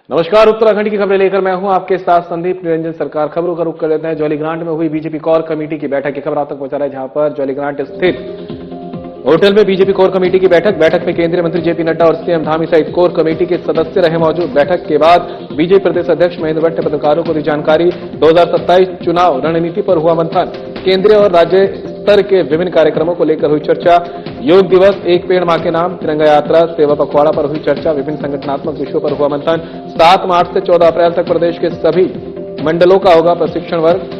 नमस्कार, उत्तराखंड की खबरें लेकर मैं हूं आपके साथ संदीप निरंजन। सरकार खबरों का रुख कर लेते हैं। जौलीग्रांट में हुई बीजेपी कोर कमेटी की बैठक की खबर आप तक पहुंचा रहा है, जहां पर जौलीग्रांट स्थित होटल में बीजेपी कोर कमेटी की बैठक में केंद्रीय मंत्री जेपी नड्डा और सीएम धामी सहित कोर कमेटी के सदस्य रहे मौजूद। बैठक के बाद बीजेपी प्रदेश अध्यक्ष महेंद्र भट्ट ने पत्रकारों को दी जानकारी। 2027 चुनाव रणनीति पर हुआ मंथन। केंद्रीय और राज्य स्तर के विभिन्न कार्यक्रमों को लेकर हुई चर्चा। योग दिवस, एक पेड़ मां के नाम, तिरंगा यात्रा, सेवा पखवाड़ा पर हुई चर्चा। विभिन्न संगठनात्मक विषयों पर हुआ मंथन। 7 मार्च से 14 अप्रैल तक प्रदेश के सभी मंडलों का होगा प्रशिक्षण वर्ग।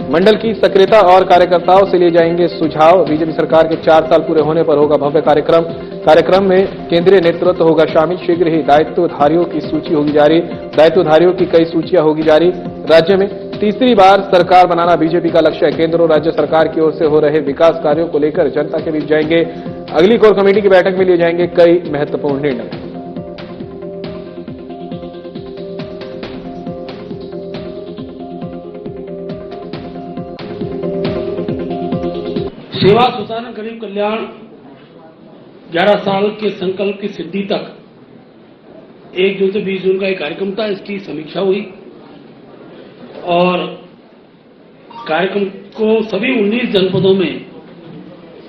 मंडल की सक्रियता और कार्यकर्ताओं से लिए जाएंगे सुझाव। बीजेपी सरकार के 4 साल पूरे होने पर होगा भव्य कार्यक्रम में केंद्रीय नेतृत्व होगा शामिल। शीघ्र ही दायित्वधारियों की सूची होगी जारी। दायित्वधारियों की कई सूचियां होगी जारी। राज्य में तीसरी बार सरकार बनाना बीजेपी का लक्ष्य है। केंद्र और राज्य सरकार की ओर से हो रहे विकास कार्यों को लेकर जनता के बीच जाएंगे। अगली कोर कमेटी की बैठक में लिए जाएंगे कई महत्वपूर्ण निर्णय। सेवा सुशासन गरीब कल्याण 11 साल के संकल्प की सिद्धि तक 1 जून से 20 जून का एक कार्यक्रम था। इसकी समीक्षा हुई और कार्यक्रम को सभी 19 जनपदों में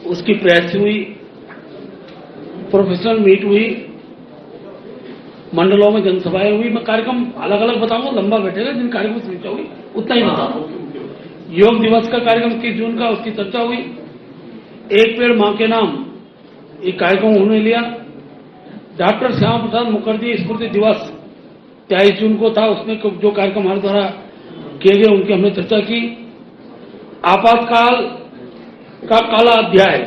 उसकी प्रेस हुई, प्रोफेशनल मीट हुई, मंडलों में जनसभाएं हुई। मैं कार्यक्रम अलग अलग बताऊंगा, लंबा बैठेगा। जिन कार्यक्रम की समीक्षा हुई उतना ही बताऊंगा। योग दिवस का कार्यक्रम 21 जून का, उसकी चर्चा हुई। एक पेड़ मां के नाम एक कार्यक्रम उन्होंने लिया। डॉक्टर श्यामा प्रसाद मुखर्जी स्मृति दिवस 23 जून को था, उसमें जो कार्यक्रम हमारे द्वारा किए गए उनकी हमने चर्चा की। आपातकाल का काला अध्याय,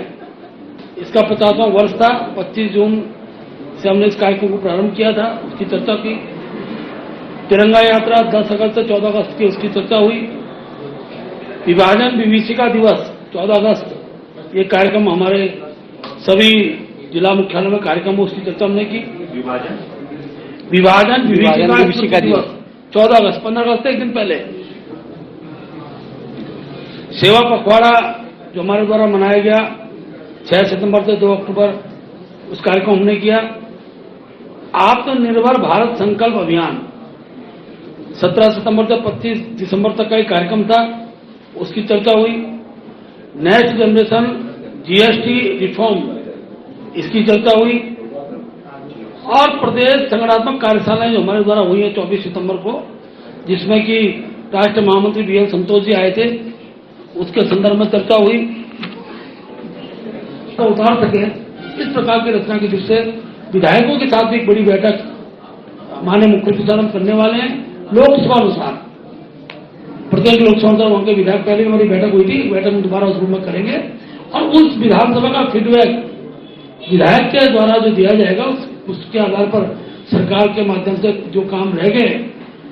इसका 50वां वर्ष था। 25 जून से हमने इस कार्यक्रम को प्रारंभ किया था, उसकी चर्चा की। तिरंगा यात्रा 10 अगस्त से 14 अगस्त की, उसकी चर्चा हुई। विभाजन विभीषिका दिवस 14 अगस्त, ये कार्यक्रम हमारे सभी जिला मुख्यालयों में कार्यक्रम, उसकी चर्चा हमने की। विभाजन विभीषिका दिवस 14 अगस्त, 15 अगस्त से एक दिन पहले। सेवा पखवाड़ा जो हमारे द्वारा मनाया गया 6 सितंबर से 2 अक्टूबर, उस कार्यक्रम हमने किया। आत्मनिर्भर भारत संकल्प अभियान 17 सितंबर से 25 दिसंबर तक का एक कार्यक्रम था, उसकी चर्चा हुई। नेक्स्ट जनरेशन जीएसटी रिफॉर्म, इसकी चर्चा हुई। और प्रदेश संगठनात्मक कार्यशालाएं जो हमारे द्वारा हुई है 24 सितंबर को, जिसमें कि राष्ट्रीय महामंत्री बीएल संतोष जी आए थे, उसके संदर्भ में चर्चा हुई। तो उतार सके इस प्रकार की रचना की, जिससे विधायकों के साथ भी एक बड़ी बैठक माननीय मुख्यमंत्री साहब करने वाले हैं। लोकसभा अनुसार प्रत्येक लोकसभा उनके विधायक, पहले हमारी बैठक हुई थी, बैठक में दोबारा उस रूप में करेंगे। और उस विधानसभा का फीडबैक विधायक के द्वारा जो दिया जाएगा, उसके आधार पर सरकार के माध्यम से जो काम रह गए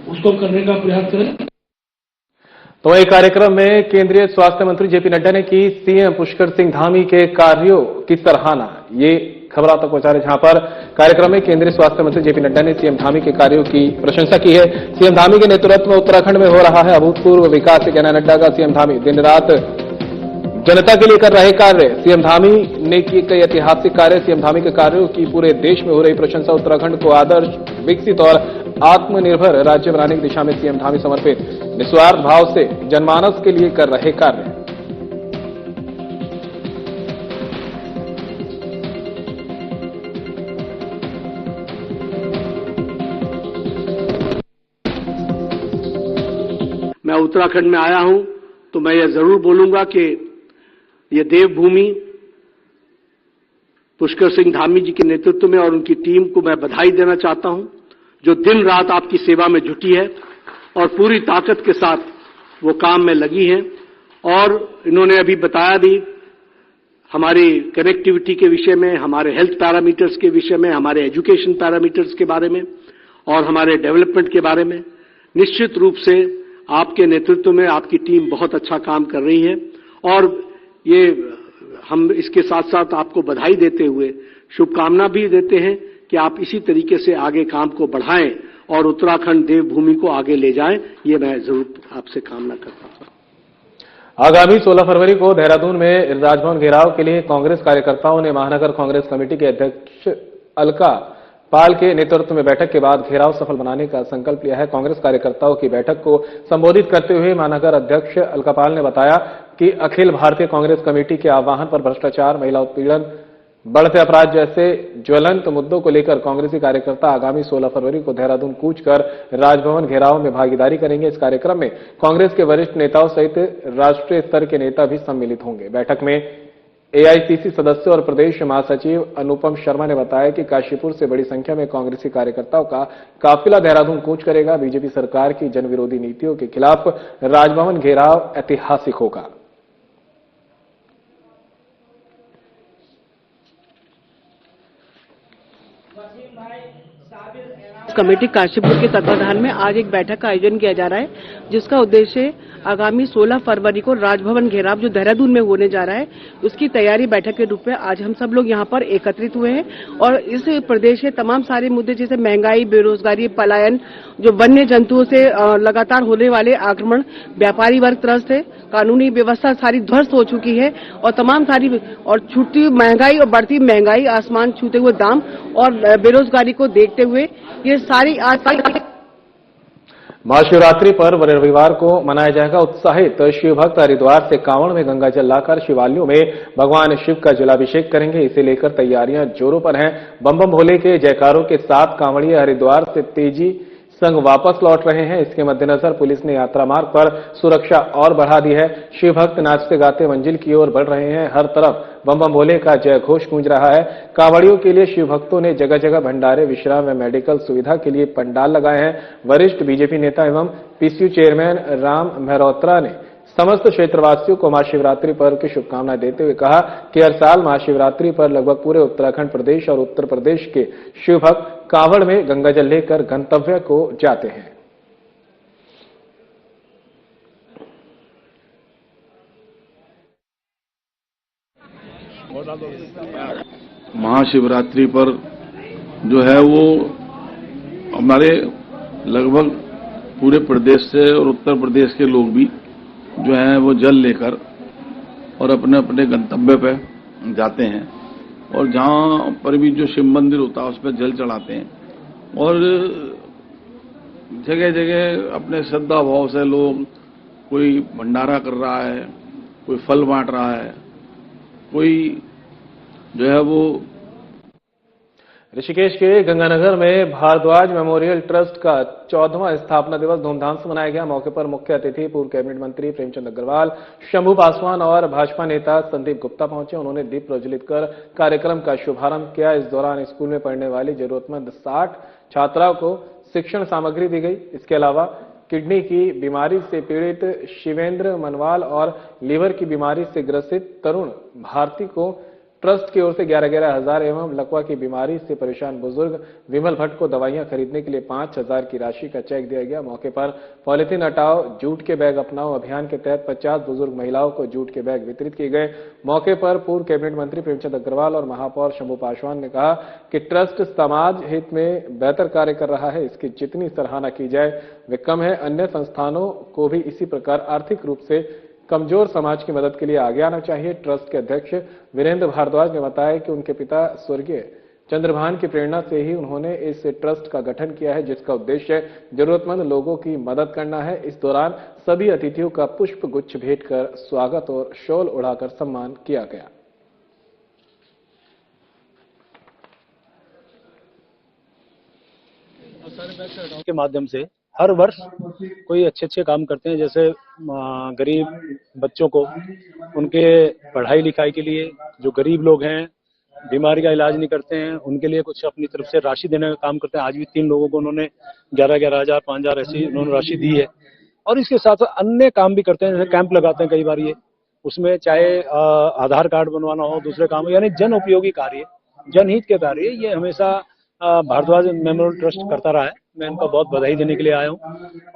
उसको करने का प्रयास करें। तो एक कार्यक्रम में केंद्रीय स्वास्थ्य मंत्री जेपी नड्डा ने की सीएम पुष्कर सिंह धामी के कार्यों की सराहना। ये खबर आप तक पहुंचा रहे, जहां पर कार्यक्रम में केंद्रीय स्वास्थ्य मंत्री जेपी नड्डा ने सीएम धामी के कार्यों की प्रशंसा की है। सीएम धामी के नेतृत्व में उत्तराखंड में हो रहा है अभूतपूर्व विकास, कहना नड्डा का। सीएम धामी दिन रात जनता के लिए कर रहे कार्य। सीएम धामी ने किए कई ऐतिहासिक कार्य। सीएम धामी के कार्यों की पूरे देश में हो रही प्रशंसा। उत्तराखंड को आदर्श, विकसित और आत्मनिर्भर राज्य बनाने की दिशा में सीएम धामी समर्पित, निस्वार्थ भाव से जनमानस के लिए कर रहे कार्य। मैं उत्तराखंड में आया हूं तो मैं यह जरूर बोलूंगा कि ये देवभूमि पुष्कर सिंह धामी जी के नेतृत्व में और उनकी टीम को मैं बधाई देना चाहता हूं, जो दिन रात आपकी सेवा में जुटी है और पूरी ताकत के साथ वो काम में लगी है। और इन्होंने अभी बताया भी हमारी कनेक्टिविटी के विषय में, हमारे हेल्थ पैरामीटर्स के विषय में, हमारे एजुकेशन पैरामीटर्स के बारे में और हमारे डेवलपमेंट के बारे में। निश्चित रूप से आपके नेतृत्व में आपकी टीम बहुत अच्छा काम कर रही है और ये हम इसके साथ साथ आपको बधाई देते हुए शुभकामना भी देते हैं कि आप इसी तरीके से आगे काम को बढ़ाएं और उत्तराखंड देवभूमि को आगे ले जाएं। ये मैं जरूर आपसे कामना करता हूं। आगामी 16 फरवरी को देहरादून में राजभवन घेराव के लिए कांग्रेस कार्यकर्ताओं ने महानगर कांग्रेस कमेटी के अध्यक्ष अलका पाल के नेतृत्व में बैठक के बाद घेराव सफल बनाने का संकल्प लिया है। कांग्रेस कार्यकर्ताओं की बैठक को संबोधित करते हुए महानगर अध्यक्ष अलकापाल ने बताया कि अखिल भारतीय कांग्रेस कमेटी के आह्वान पर भ्रष्टाचार, महिला उत्पीड़न, बढ़ते अपराध जैसे ज्वलंत मुद्दों को लेकर कांग्रेसी कार्यकर्ता आगामी 16 फरवरी को देहरादून कूच कर राजभवन घेराव में भागीदारी करेंगे। इस कार्यक्रम में कांग्रेस के वरिष्ठ नेताओं सहित राष्ट्रीय स्तर के नेता भी सम्मिलित होंगे। बैठक में एआईसीसी सदस्य और प्रदेश महासचिव अनुपम शर्मा ने बताया कि काशीपुर से बड़ी संख्या में कांग्रेसी कार्यकर्ताओं का काफिला देहरादून कूच करेगा। बीजेपी सरकार की जनविरोधी नीतियों के खिलाफ राजभवन घेराव ऐतिहासिक होगा। कमेटी काशीपुर के तत्वाधान में आज एक बैठक का आयोजन किया जा रहा है, जिसका उद्देश्य आगामी 16 फरवरी को राजभवन घेराव जो देहरादून में होने जा रहा है, उसकी तैयारी बैठक के रूप में आज हम सब लोग यहाँ पर एकत्रित हुए हैं। और इस प्रदेश के तमाम सारे मुद्दे जैसे महंगाई, बेरोजगारी, पलायन, जो वन्य जंतुओं से लगातार होने वाले आक्रमण, व्यापारी वर्ग त्रस्त है, कानूनी व्यवस्था सारी ध्वस्त हो चुकी है और तमाम सारी और छूटी महंगाई और बढ़ती महंगाई, आसमान छूते हुए दाम और बेरोजगारी को देखते हुए ये सारी आज महाशिवरात्रि पर्व रविवार को मनाया जाएगा। उत्साहित शिव भक्त हरिद्वार से कांवड़ में गंगा जल लाकर शिवालयों में भगवान शिव का जलाभिषेक करेंगे। इसे लेकर तैयारियां जोरों पर हैं। बम बम भोले के जयकारों के साथ कांवड़िए हरिद्वार से तेजी संग वापस लौट रहे हैं। इसके मद्देनजर पुलिस ने यात्रा मार्ग पर सुरक्षा और बढ़ा दी है। शिव भक्त नाचते गाते मंजिल की ओर बढ़ रहे हैं। हर तरफ बम बम भोले का जय घोष गूंज रहा है। कांवड़ियों के लिए शिव भक्तों ने जगह जगह भंडारे, विश्राम व मेडिकल सुविधा के लिए पंडाल लगाए हैं। वरिष्ठ बीजेपी नेता एवं पीसीयू चेयरमैन राम मेहरोत्रा ने समस्त क्षेत्रवासियों को महाशिवरात्रि पर्व की शुभकामनाएं देते हुए कहा कि हर साल महाशिवरात्रि पर लगभग पूरे उत्तराखंड प्रदेश और उत्तर प्रदेश के शिव भक्त कांवड़ में गंगा जल लेकर गंतव्य को जाते हैं। महाशिवरात्रि पर जो है वो हमारे लगभग पूरे प्रदेश से और उत्तर प्रदेश के लोग भी जो हैं वो जल लेकर और अपने अपने गंतव्य पे जाते हैं और जहाँ पर भी जो शिव मंदिर होता है उस पर जल चढ़ाते हैं और जगह जगह अपने श्रद्धा भाव से लोग कोई भंडारा कर रहा है, कोई फल बांट रहा है, कोई जो है वो ऋषिकेश के गंगानगर में भारद्वाज मेमोरियल ट्रस्ट का 14वां स्थापना दिवस धूमधाम से मनाया गया। मौके पर मुख्य अतिथि पूर्व कैबिनेट मंत्री प्रेमचंद अग्रवाल, शंभू पासवान और भाजपा नेता संदीप गुप्ता पहुंचे। उन्होंने दीप प्रज्वलित कर कार्यक्रम का शुभारंभ किया। इस दौरान स्कूल में पढ़ने वाली जरूरतमंद 60 छात्राओं को शिक्षण सामग्री दी गई। इसके अलावा किडनी की बीमारी से पीड़ित शिवेंद्र मनवाल और लीवर की बीमारी से ग्रसित तरुण भारती को ट्रस्ट की ओर से 11,000 एवं लकवा की बीमारी से परेशान बुजुर्ग विमल भट्ट को दवाइयां खरीदने के लिए 5,000 की राशि का चेक दिया गया। मौके पर पॉलिथीन हटाओ, जूट के बैग अपनाओ अभियान के तहत 50 बुजुर्ग महिलाओं को जूट के बैग वितरित किए गए। मौके पर पूर्व कैबिनेट मंत्री प्रेमचंद अग्रवाल और महापौर शंभू पासवान ने कहा कि ट्रस्ट समाज हित में बेहतर कार्य कर रहा है। इसकी जितनी सराहना की जाए वे कम है। अन्य संस्थानों को भी इसी प्रकार आर्थिक रूप से कमजोर समाज की मदद के लिए आगे आना चाहिए। ट्रस्ट के अध्यक्ष वीरेंद्र भारद्वाज ने बताया कि उनके पिता स्वर्गीय चंद्रभान की प्रेरणा से ही उन्होंने इस ट्रस्ट का गठन किया है, जिसका उद्देश्य जरूरतमंद लोगों की मदद करना है। इस दौरान सभी अतिथियों का पुष्प गुच्छ भेंट कर स्वागत और शॉल उड़ाकर सम्मान किया गया। के माध्यम से हर वर्ष कोई अच्छे काम करते हैं, जैसे गरीब बच्चों को उनके पढ़ाई लिखाई के लिए, जो गरीब लोग हैं बीमारी का इलाज नहीं करते हैं, उनके लिए कुछ अपनी तरफ से राशि देने का काम करते हैं। आज भी 3 लोगों को उन्होंने 11,000, 5,000 ऐसी उन्होंने राशि दी है। और इसके साथ अन्य काम भी करते हैं, जैसे कैंप लगाते हैं कई बार, ये उसमें चाहे आधार कार्ड बनवाना हो, दूसरे काम, यानी जन उपयोगी कार्य, जनहित के कार्य ये हमेशा भारद्वाज मेमोरियल ट्रस्ट करता रहा है। मैं इनका बहुत बधाई देने के लिए आया हूँ।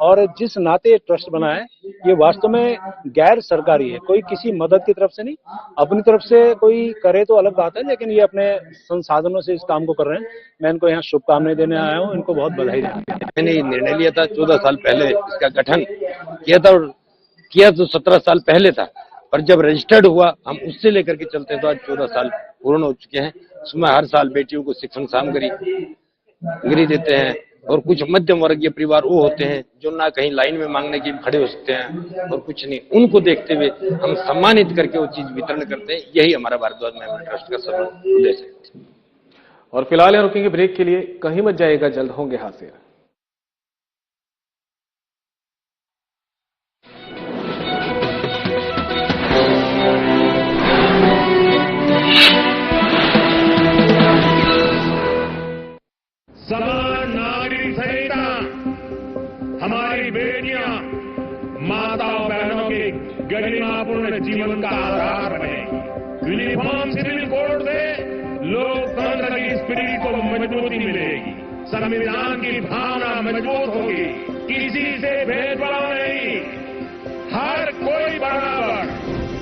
और जिस नाते ट्रस्ट बना है ये वास्तव में गैर सरकारी है, कोई किसी मदद की तरफ से नहीं, अपनी तरफ से कोई करे तो अलग बात है, लेकिन ये अपने संसाधनों से इस काम को कर रहे हैं। मैं इनको यहाँ शुभकामनाएं देने आया हूँ, इनको बहुत बधाई देना। मैंने निर्णय लिया था 14 साल पहले इसका गठन किया था, और किया तो 17 साल पहले था, पर जब रजिस्टर्ड हुआ हम उससे लेकर के चलते तो आज 14 साल पूर्ण हो चुके हैं। उसमें हर साल बेटियों को शिक्षण सामग्री, गिरी देते हैं, और कुछ मध्यम वर्गीय परिवार वो होते हैं जो ना कहीं लाइन में मांगने के खड़े हो सकते हैं और कुछ नहीं, उनको देखते हुए हम सम्मानित करके वो चीज वितरण करते हैं। यही हमारा भारद्वाज मेमोरियल ट्रस्ट का सफल उद्देश्य है। और फिलहाल यहाँ रुकेंगे ब्रेक के लिए, कहीं मत जाएगा, जल्द होंगे हाजिर। समान नागरिक संहिता हमारी बेटियां, माताओं बहनों के गरिमापूर्ण जीवन का आधार बने। यूनिफॉर्म सिविल कोड से लोकतंत्र की स्पिरिट को मजबूती मिलेगी, संविधान की भावना मजबूत होगी, किसी से भेदभाव नहीं, हर कोई बराबर।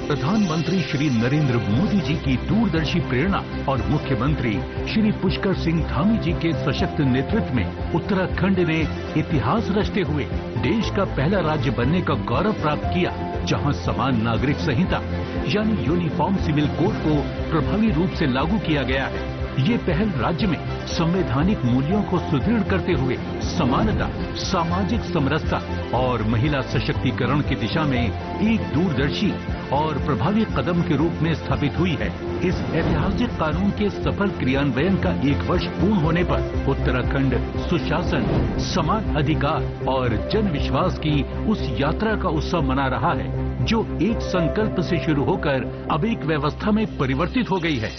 प्रधानमंत्री श्री नरेंद्र मोदी जी की दूरदर्शी प्रेरणा और मुख्यमंत्री श्री पुष्कर सिंह धामी जी के सशक्त नेतृत्व में उत्तराखंड ने इतिहास रचते हुए देश का पहला राज्य बनने का गौरव प्राप्त किया, जहां समान नागरिक संहिता यानी यूनिफॉर्म सिविल कोड को प्रभावी रूप से लागू किया गया है। ये पहल राज्य में संवैधानिक मूल्यों को सुदृढ़ करते हुए समानता, सामाजिक समरसता और महिला सशक्तिकरण की दिशा में एक दूरदर्शी और प्रभावी कदम के रूप में स्थापित हुई है। इस ऐतिहासिक कानून के सफल क्रियान्वयन का 1 वर्ष पूर्ण होने पर उत्तराखंड सुशासन, समान अधिकार और जन विश्वास की उस यात्रा का उत्सव मना रहा है जो एक संकल्प से शुरू होकर अब एक व्यवस्था में परिवर्तित हो गई है।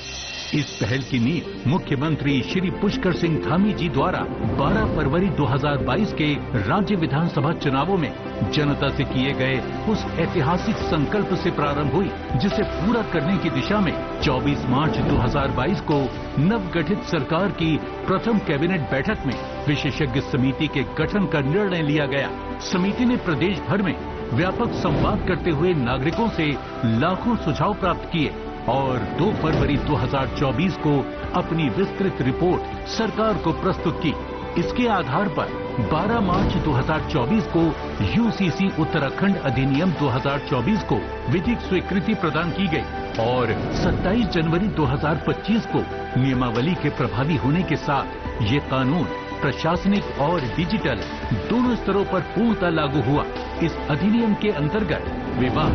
इस पहल की नींव मुख्यमंत्री श्री पुष्कर सिंह धामी जी द्वारा 12 फरवरी 2022 के राज्य विधानसभा चुनावों में जनता से किए गए उस ऐतिहासिक संकल्प से प्रारंभ हुई, जिसे पूरा करने की दिशा में 24 मार्च 2022 को नवगठित सरकार की प्रथम कैबिनेट बैठक में विशेषज्ञ समिति के गठन का निर्णय लिया गया। समिति ने प्रदेश भर में व्यापक संवाद करते हुए नागरिकों से लाखों सुझाव प्राप्त किए और 2 फरवरी 2024 को अपनी विस्तृत रिपोर्ट सरकार को प्रस्तुत की। इसके आधार पर 12 मार्च 2024 को यूसीसी उत्तराखंड अधिनियम 2024 को विधिक स्वीकृति प्रदान की गई और 27 जनवरी 2025 को नियमावली के प्रभावी होने के साथ ये कानून प्रशासनिक और डिजिटल दोनों स्तरों पर पूर्णतः लागू हुआ। इस अधिनियम के अंतर्गत विवाह,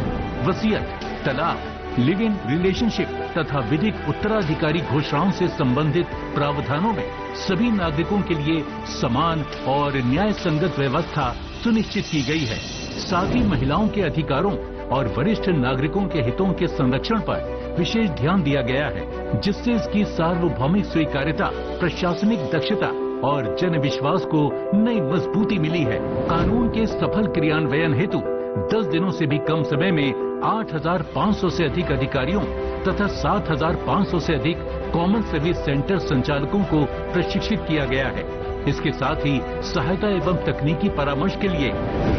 वसीयत, तलाक, लिव इन रिलेशनशिप तथा विधिक उत्तराधिकारी घोषणाओं से संबंधित प्रावधानों में सभी नागरिकों के लिए समान और न्याय संगत व्यवस्था सुनिश्चित की गई है। साथ ही महिलाओं के अधिकारों और वरिष्ठ नागरिकों के हितों के संरक्षण पर विशेष ध्यान दिया गया है, जिससे इसकी सार्वभौमिक स्वीकार्यता, प्रशासनिक दक्षता और जन विश्वास को नई मजबूती मिली है। कानून के सफल क्रियान्वयन हेतु 10 दिनों से भी कम समय में 8,500 से अधिक अधिकारियों तथा 7,500 से अधिक कॉमन सर्विस सेंटर संचालकों को प्रशिक्षित किया गया है। इसके साथ ही सहायता एवं तकनीकी परामर्श के लिए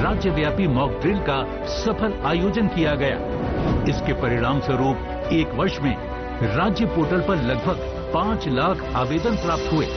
राज्यव्यापी मॉक ड्रिल का सफल आयोजन किया गया। इसके परिणाम स्वरूप 1 वर्ष में राज्य पोर्टल पर लगभग 5 लाख आवेदन प्राप्त हुए,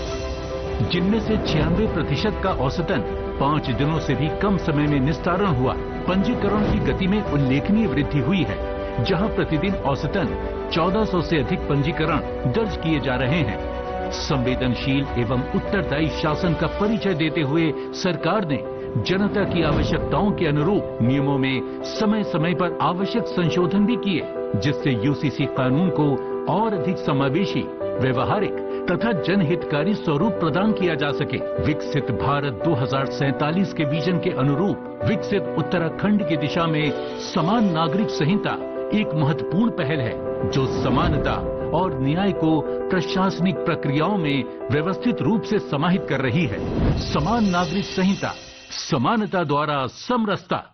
जिनमें से 96% का औसतन 5 दिनों से भी कम समय में निस्तारण हुआ। पंजीकरण की गति में उल्लेखनीय वृद्धि हुई है, जहां प्रतिदिन औसतन 1400 से अधिक पंजीकरण दर्ज किए जा रहे हैं। संवेदनशील एवं उत्तरदायी शासन का परिचय देते हुए सरकार ने जनता की आवश्यकताओं के अनुरूप नियमों में समय समय पर आवश्यक संशोधन भी किए, जिससे यूसीसी कानून को और अधिक समावेशी, व्यवहारिक तथा जनहितकारी स्वरूप प्रदान किया जा सके। विकसित भारत 2047 के विजन के अनुरूप विकसित उत्तराखंड की दिशा में समान नागरिक संहिता एक महत्वपूर्ण पहल है, जो समानता और न्याय को प्रशासनिक प्रक्रियाओं में व्यवस्थित रूप से समाहित कर रही है। समान नागरिक संहिता, समानता द्वारा समरसता।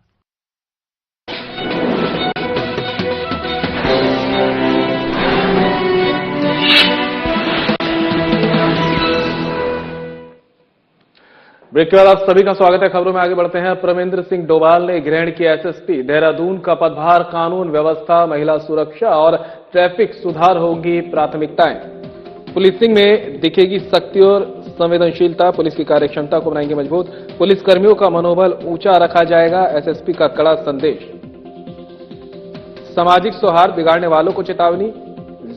ब्रेक के बाद आप सभी का स्वागत है। खबरों में आगे बढ़ते हैं। परमेंद्र सिंह डोभाल ने ग्रहण किया एसएसपी देहरादून का पदभार। कानून व्यवस्था, महिला सुरक्षा और ट्रैफिक सुधार होगी प्राथमिकताएं। पुलिसिंग में दिखेगी सख्ती और संवेदनशीलता। पुलिस की कार्यक्षमता को बनाएंगे मजबूत। पुलिसकर्मियों का मनोबल ऊंचा रखा जाएगा। एसएसपी का कड़ा संदेश। सामाजिक सौहार्द बिगाड़ने वालों को चेतावनी।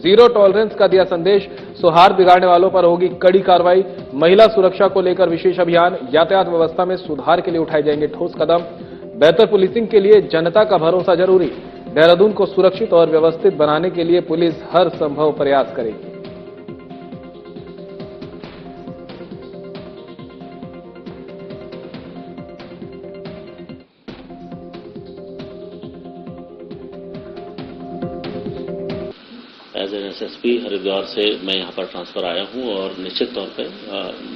जीरो टॉलरेंस का दिया संदेश। सौहार्द बिगाड़ने वालों पर होगी कड़ी कार्रवाई। महिला सुरक्षा को लेकर विशेष अभियान। यातायात व्यवस्था में सुधार के लिए उठाए जाएंगे ठोस कदम। बेहतर पुलिसिंग के लिए जनता का भरोसा जरूरी। देहरादून को सुरक्षित और व्यवस्थित बनाने के लिए पुलिस हर संभव प्रयास करेगी। एज एन एसएसपी हरिद्वार से मैं यहाँ पर ट्रांसफर आया हूँ और निश्चित तौर पे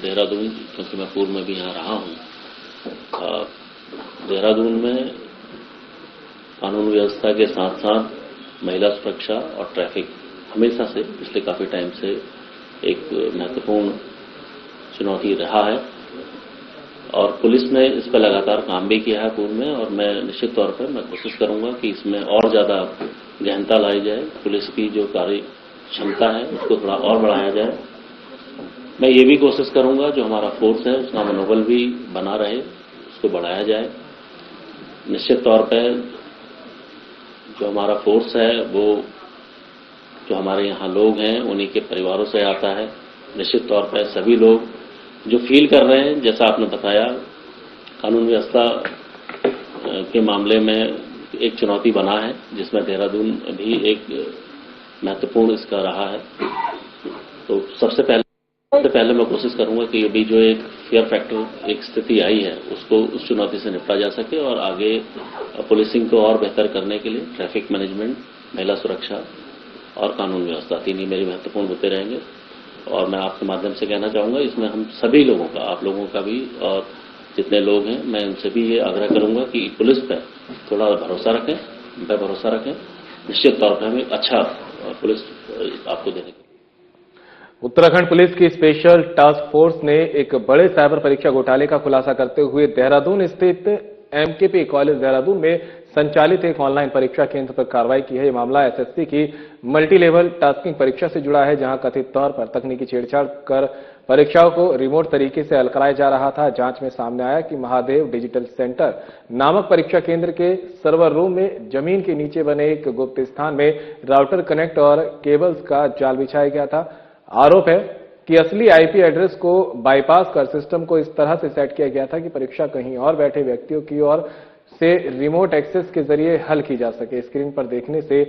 देहरादून, क्योंकि मैं पूर्व में भी यहाँ रहा हूँ, देहरादून में कानून व्यवस्था के साथ साथ महिला सुरक्षा और ट्रैफिक हमेशा से पिछले काफी टाइम से एक महत्वपूर्ण चुनौती रहा है और पुलिस ने इस पर लगातार काम भी किया है पूर्व में और मैं निश्चित तौर पर मैं कोशिश करूंगा कि इसमें और ज्यादा गहनता लाई जाए। पुलिस की जो कार्य क्षमता है उसको थोड़ा और बढ़ाया जाए। मैं ये भी कोशिश करूंगा जो हमारा फोर्स है उसका मनोबल भी बना रहे, उसको बढ़ाया जाए। निश्चित तौर पर जो हमारा फोर्स है वो जो हमारे यहाँ लोग हैं उन्हीं के परिवारों से आता है। निश्चित तौर पर सभी लोग जो फील कर रहे हैं, जैसा आपने बताया, कानून व्यवस्था के मामले में एक चुनौती बना है जिसमें देहरादून भी एक महत्वपूर्ण इसका रहा है। तो सबसे पहले मैं कोशिश करूंगा कि अभी जो एक फियर फैक्टर एक स्थिति आई है उसको उस चुनौती से निपटा जा सके और आगे पुलिसिंग को और बेहतर करने के लिए ट्रैफिक मैनेजमेंट, महिला सुरक्षा और कानून व्यवस्था तीन ही मेरे महत्वपूर्ण होते रहेंगे। और मैं आपके माध्यम से कहना चाहूंगा इसमें हम सभी लोगों का, आप लोगों का भी और जितने लोग हैं, मैं उनसे भी ये आग्रह करूंगा कि पुलिस पर थोड़ा भरोसा रखें, उन पर भरोसा रखें। निश्चित तौर पर हमें अच्छा पुलिस आपको देने के। उत्तराखंड पुलिस की स्पेशल टास्क फोर्स ने एक बड़े साइबर परीक्षा घोटाले का खुलासा करते हुए देहरादून स्थित एमकेपी कॉलेज देहरादून में संचालित एक ऑनलाइन परीक्षा केंद्र पर कार्रवाई की है। यह मामला एसएससी की मल्टी लेवल टास्किंग परीक्षा से जुड़ा है, जहां कथित तौर पर तकनीकी छेड़छाड़ कर परीक्षाओं को रिमोट तरीके से हल कराया जा रहा था। जांच में सामने आया कि महादेव डिजिटल सेंटर नामक परीक्षा केंद्र के सर्वर रूम में जमीन के नीचे बने एक गुप्त स्थान में राउटर कनेक्ट और केबल्स का जाल बिछाया गया था। आरोप है कि असली आईपी एड्रेस को बाईपास कर सिस्टम को इस तरह से सेट किया गया था कि परीक्षा कहीं और बैठे व्यक्तियों की ओर से रिमोट एक्सेस के जरिए हल की जा सके। स्क्रीन पर देखने से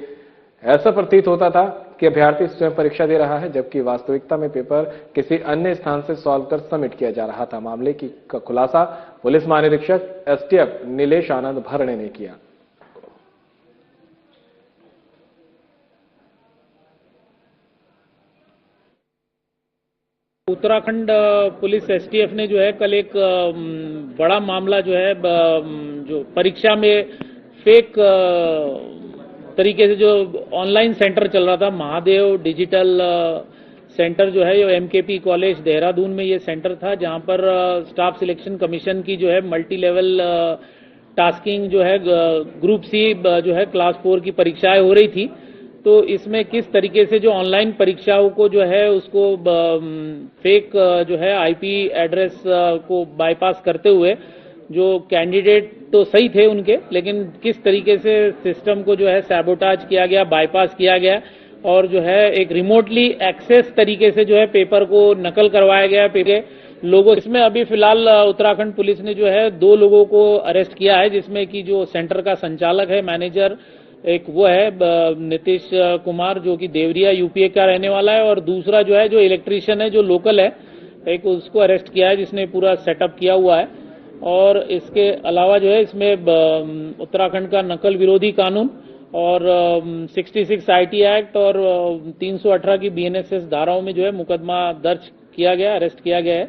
ऐसा प्रतीत होता था कि अभ्यर्थी स्वयं परीक्षा दे रहा है, जबकि वास्तविकता में पेपर किसी अन्य स्थान से सॉल्व कर सबमिट किया जा रहा था। मामले का खुलासा पुलिस महानिरीक्षक एसटीएफ नीलेश आनंद भरणे ने किया। उत्तराखंड पुलिस एसटीएफ ने जो है कल एक बड़ा मामला जो है जो परीक्षा में फेक तरीके से जो ऑनलाइन सेंटर चल रहा था, महादेव डिजिटल सेंटर जो है ये एमकेपी कॉलेज देहरादून में ये सेंटर था, जहां पर स्टाफ सिलेक्शन कमीशन की जो है मल्टी लेवल टास्किंग जो है ग्रुप सी जो है क्लास 4 की परीक्षाएं हो रही थी। तो इसमें किस तरीके से जो ऑनलाइन परीक्षाओं को जो है उसको फेक जो है आईपी एड्रेस को बाईपास करते हुए जो कैंडिडेट तो सही थे उनके, लेकिन किस तरीके से सिस्टम को जो है सैबोटाज किया गया, बाईपास किया गया और जो है एक रिमोटली एक्सेस तरीके से जो है पेपर को नकल करवाया गया पेपर लोगों। इसमें अभी फिलहाल उत्तराखंड पुलिस ने जो है 2 लोगों को अरेस्ट किया है, जिसमें कि जो सेंटर का संचालक है, मैनेजर एक वो है नीतीश कुमार जो कि देवरिया यूपीए का रहने वाला है, और दूसरा जो है जो इलेक्ट्रीशियन है जो लोकल है, एक उसको अरेस्ट किया है जिसने पूरा सेटअप किया हुआ है। और इसके अलावा जो है इसमें उत्तराखंड का नकल विरोधी कानून और 66 आईटी एक्ट और 318 की बीएनएसएस धाराओं में जो है मुकदमा दर्ज किया गया, अरेस्ट किया गया है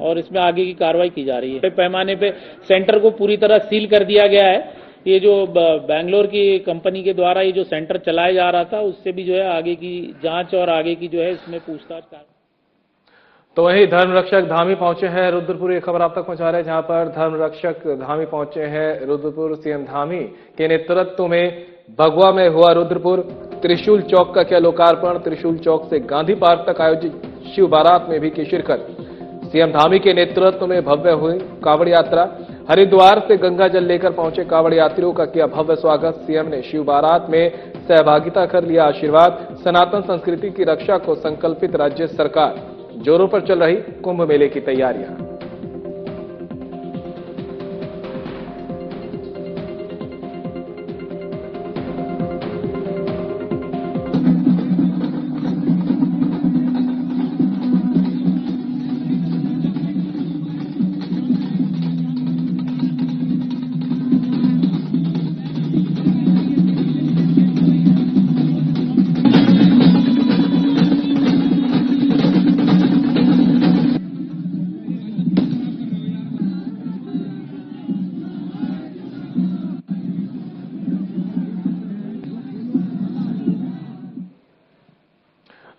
और इसमें आगे की कार्रवाई की जा रही है। पैमाने पे सेंटर को पूरी तरह सील कर दिया गया है। ये जो बैंगलोर की कंपनी के द्वारा ये जो सेंटर चलाया जा रहा था उससे भी जो है आगे की जांच और आगे की जो है इसमें पूछताछ कर। तो वहीं धर्मरक्षक धामी पहुंचे हैं रुद्रपुर। ये खबर आप तक पहुंचा रहे हैं, जहां पर धर्मरक्षक धामी पहुंचे हैं रुद्रपुर। सीएम धामी के नेतृत्व में भगवा में हुआ रुद्रपुर त्रिशूल चौक का किया लोकार्पण। त्रिशूल चौक से गांधी पार्क तक आयोजित शिव बारात में भी की शिरकत। सीएम धामी के नेतृत्व में भव्य हुई कांवड़ यात्रा। हरिद्वार से गंगा जल लेकर पहुंचे कांवड़ यात्रियों का किया भव्य स्वागत। सीएम ने शिव बारात में सहभागिता कर लिया आशीर्वाद। सनातन संस्कृति की रक्षा को संकल्पित राज्य सरकार। जोरों पर चल रही कुंभ मेले की तैयारियां।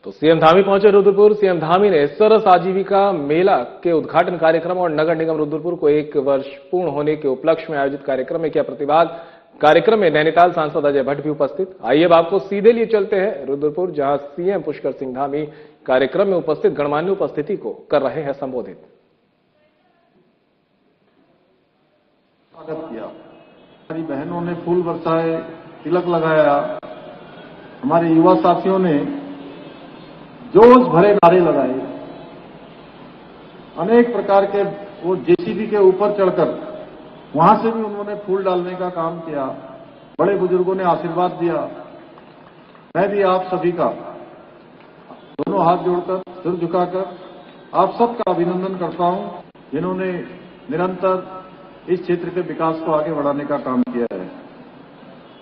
तो सीएम धामी पहुंचे रुद्रपुर। सीएम धामी ने सरस आजीविका मेला के उद्घाटन कार्यक्रम और नगर निगम रुद्रपुर को 1 वर्ष पूर्ण होने के उपलक्ष्य में आयोजित कार्यक्रम में किया प्रतिभाग। कार्यक्रम में नैनीताल सांसद अजय भट्ट भी उपस्थित। आइए अब आपको सीधे लिए चलते हैं रुद्रपुर, जहां सीएम पुष्कर सिंह धामी कार्यक्रम में उपस्थित गणमान्य उपस्थिति को कर रहे हैं संबोधित। स्वागत किया, हमारी बहनों ने फूल बरसाए, तिलक लगाया, हमारे युवा साथियों ने जोश भरे नारे लगाए, अनेक प्रकार के वो जेसीबी के ऊपर चढ़कर वहां से भी उन्होंने फूल डालने का काम किया। बड़े बुजुर्गों ने आशीर्वाद दिया। मैं भी आप सभी का दोनों हाथ जोड़कर, सिर झुकाकर आप सबका अभिनंदन करता हूं, जिन्होंने निरंतर इस क्षेत्र के विकास को आगे बढ़ाने का काम किया है।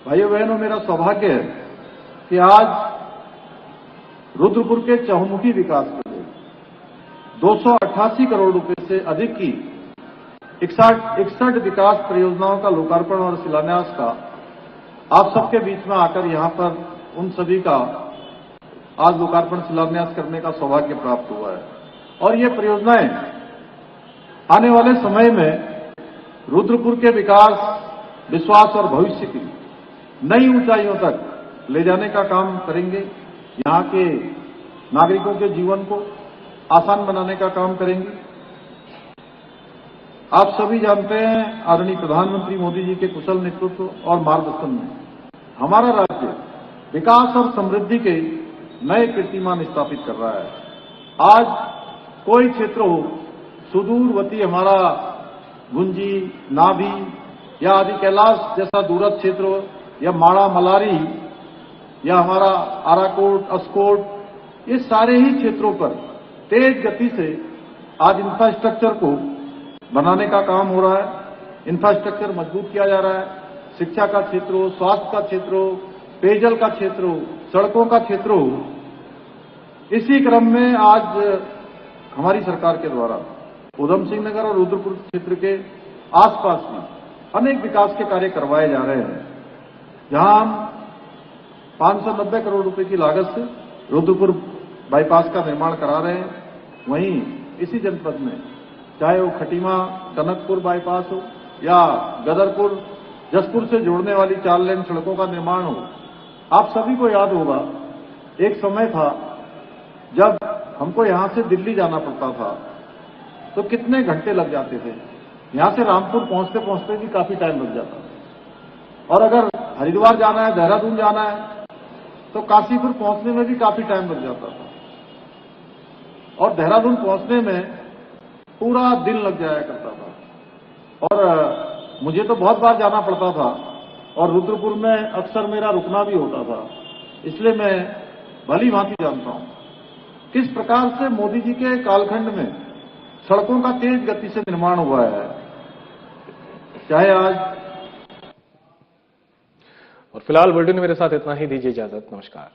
भाइयों बहनों, मेरा सौभाग्य है कि आज रुद्रपुर के चहुमुखी विकास के लिए 288 करोड़ रुपए से अधिक की 61 विकास परियोजनाओं का लोकार्पण और शिलान्यास का आप सबके बीच में आकर यहां पर उन सभी का आज लोकार्पण शिलान्यास करने का सौभाग्य प्राप्त हुआ है। और ये परियोजनाएं आने वाले समय में रुद्रपुर के विकास, विश्वास और भविष्य की नई ऊंचाइयों तक ले जाने का काम करेंगे। यहां के नागरिकों के जीवन को आसान बनाने का काम करेंगे। आप सभी जानते हैं, आदरणीय प्रधानमंत्री मोदी जी के कुशल नेतृत्व और मार्गदर्शन में हमारा राज्य विकास और समृद्धि के नए कीर्तिमान स्थापित कर रहा है। आज कोई क्षेत्र हो, सुदूरवर्ती हमारा गुंजी, नाभी या आदि कैलाश जैसा दूरस्थ क्षेत्र हो, या माड़ा मलारी या हमारा आराकोट, अस्कोट, ये सारे ही क्षेत्रों पर तेज गति से आज इंफ्रास्ट्रक्चर को बनाने का काम हो रहा है। इंफ्रास्ट्रक्चर मजबूत किया जा रहा है। शिक्षा का क्षेत्र हो, स्वास्थ्य का क्षेत्र हो, पेयजल का क्षेत्र हो, सड़कों का क्षेत्र हो। इसी क्रम में आज हमारी सरकार के द्वारा उधम सिंह नगर और रुद्रपुर क्षेत्र के आसपास भी अनेक विकास के कार्य करवाए जा रहे हैं, जहां हम 590 करोड़ रुपए की लागत से रुद्रपुर बाईपास का निर्माण करा रहे हैं। वहीं इसी जनपद में चाहे वो खटीमा टनकपुर बाईपास हो या गदरपुर जसपुर से जोड़ने वाली 4 लेन सड़कों का निर्माण हो। आप सभी को याद होगा, एक समय था जब हमको यहां से दिल्ली जाना पड़ता था तो कितने घंटे लग जाते थे। यहां से रामपुर पहुंचते पहुंचते भी काफी टाइम लग जाता। और अगर हरिद्वार जाना है, देहरादून जाना है तो काशीपुर पहुंचने में भी काफी टाइम लग जाता था। और देहरादून पहुंचने में पूरा दिन लग जाया करता था। और मुझे तो बहुत बार जाना पड़ता था और रुद्रपुर में अक्सर मेरा रुकना भी होता था। इसलिए मैं भली भांति जानता हूं किस प्रकार से मोदी जी के कालखंड में सड़कों का तेज गति से निर्माण हुआ है। चाहे आज और फिलहाल बुलेटिन में मेरे साथ इतना ही। दीजिए इजाजत। नमस्कार।